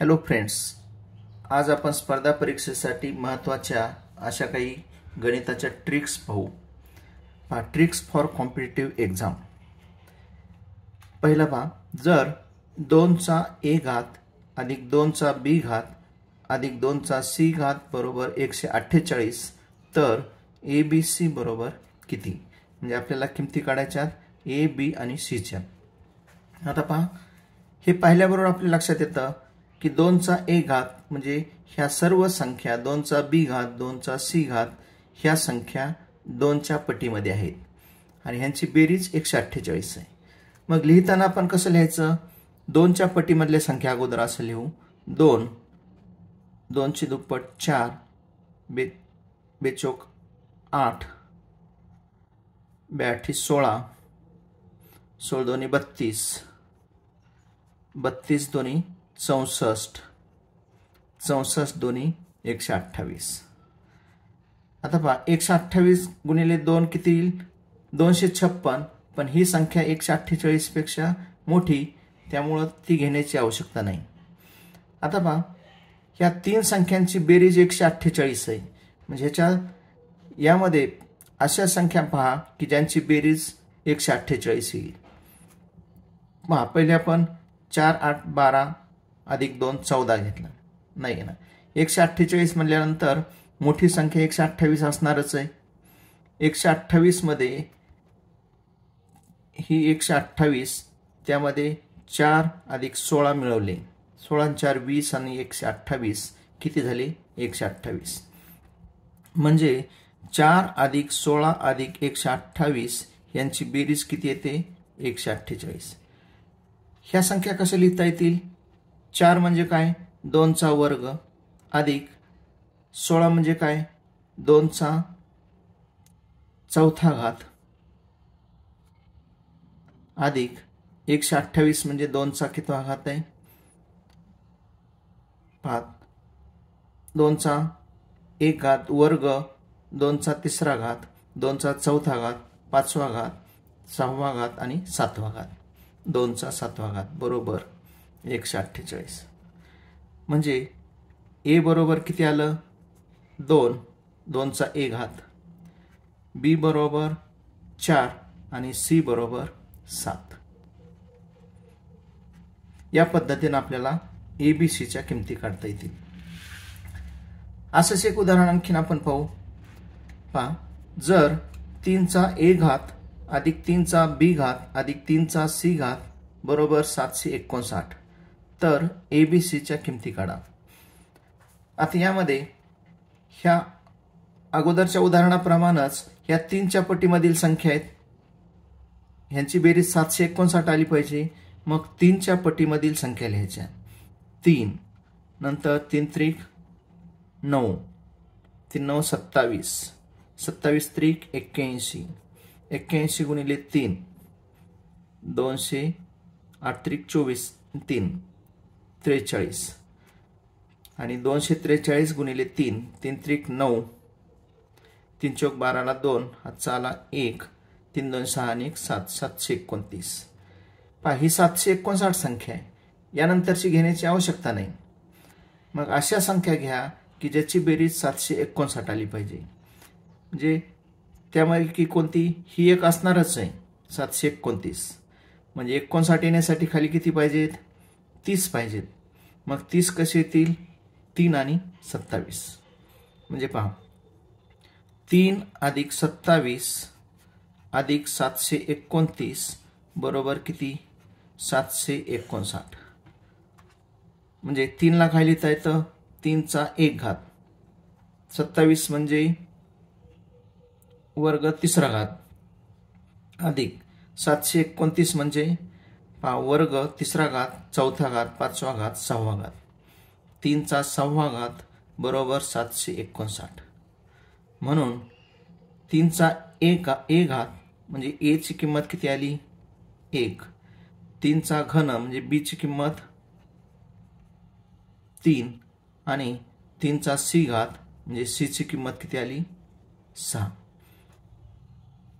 Hello friends, आज आपण स्पर्धा परीक्षेसाठी महत्त्वाच्या अशा काही गणिताच्या ट्रिक्स पाहू. Tricks for competitive exam. पहिला पहा, जर 2चा a घात अधिक 2चा b घात अधिक 2चा c घात बरोबर 148 तर a b c बरोबर किती? म्हणजे आपल्याला किमती काढायच्यात a b आणि c च्या. आता पहा, हे पाहिल्याबरोबर आपल्या लक्षात येतं की 2चा a घात म्हणजे ह्या सर्व संख्या 2चा b घात 2चा c घात ह्या संख्या 2च्या पटीमध्ये आहेत आणि ह्यांची बेरीज 148 आहे. मग लिहिताना आपण कसं लिहायचं? 2च्या पटीमधल्या संख्या अगोदर असं लिहू. 2 2ची दुप्पट 4 बेचोक 8 बेआठी 16 16 दोन्ही 32 32 दोन्ही 64 64 दोन्ही 128. आता पहा, 128 गुणिले 2 किती येईल? 256. पण ही संख्या 148 पेक्षा मोठी, त्यामुळे ती घेण्याची आवश्यकता नाही. आता पहा, ह्या तीन संख्यांची बेरीज 148 आहे. म्हणजे यामध्ये अशा संख्या पहा की ज्यांची बेरीज 148 येईल. पहा, पहिले आपण 4 8 12 अधिक 2 14 घेतला. नाही ना, 148 म्हणल्यानंतर मोठी संख्या 128 असणारच आहे. 128 मध्ये ही 128, त्यामध्ये 4 अधिक 16 मिळवले. 16 4 20 आणि 128 किती झाले? 128. म्हणजे 4 अधिक 16 अधिक 128 यांची बेरीज किती येते? 148. ह्या संख्या कशा लिहिता येतील? 4 म्हणजे काय? 2चा वर्ग अधिक 16 म्हणजे काय? 2चा चौथा घात अधिक 128 म्हणजे 2चा कितवा घात आहे? 5. 2चा 1 घात वर्ग 2चा तिसरा घात 2चा चौथा घात 5वा घात 6वा घात आणि 7वा घात 2चा 7वा घात बरोबर 148. म्हणजे a बरोबर किती आलं? 2 2चा a घात, b बरोबर 4 आणि c बरोबर 7. या पद्धतीने आपल्याला a b c च्या किमती काढता येतील. असंच एक उदाहरण आणखीन आपण पाहू. पहा, जर 3चा a घात अधिक 3चा b घात अधिक 3चा c घात बरोबर 759 तर a b c च्या किमती काढा. आता यामध्ये ह्या अगोदरच्या उदाहरणाप्रमाणेच ह्या 3च्या पटीमधील संख्या आहेत, ह्यांची बेरीज 759 आली पाहिजे. मग 3च्या पटीमधील संख्या लिहायच्या. 3 नंतर 3 त्रिक 9 3 9 27 27 त्रिक 81 81 गुणिले 3 200 8 त्रिक 24 3 43 आणि 243 गुणिले 3 3 त्रिक 9 3 चौक 12 ला 2 हातचा आला 1 3 2 6 आणि 1 7 729. पहा, ही 759 संख्या आहे. यानंतरची घेण्याची आवश्यकता नाही. मग अशा संख्या घ्या की ज्याची बेरीज 759 आली पाहिजे. म्हणजे त्यामध्ये की कोणती? ही एक असणारच आहे 729. म्हणजे 59 येण्यासाठी खाली किती पाहिजेत? 30 पाहिजेत. मग 30 कसे येतील? 3 आणि 27. म्हणजे पहा, 3 अधिक 27 अधिक 729 बरोबर किती? 759. म्हणजे 3 ला काय लिहिता येतं? 3चा 1 घात 27 म्हणजे वर्ग तिसरा घात अधिक 729 म्हणजे वर्ग तिसरा घात चौथा घात 5वा घात 6वा घात 3चा 6वा घात बरोबर 759. म्हणून 3चा a घात म्हणजे a ची किंमत किती आली? 1. 3चा घन म्हणजे b ची किंमत 3 आणि 3चा c घात म्हणजे c ची किंमत किती आली? 6.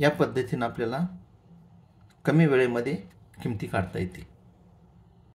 या पद्धतीने आपल्याला कमी वेळेमध्ये किमती काढता येतील.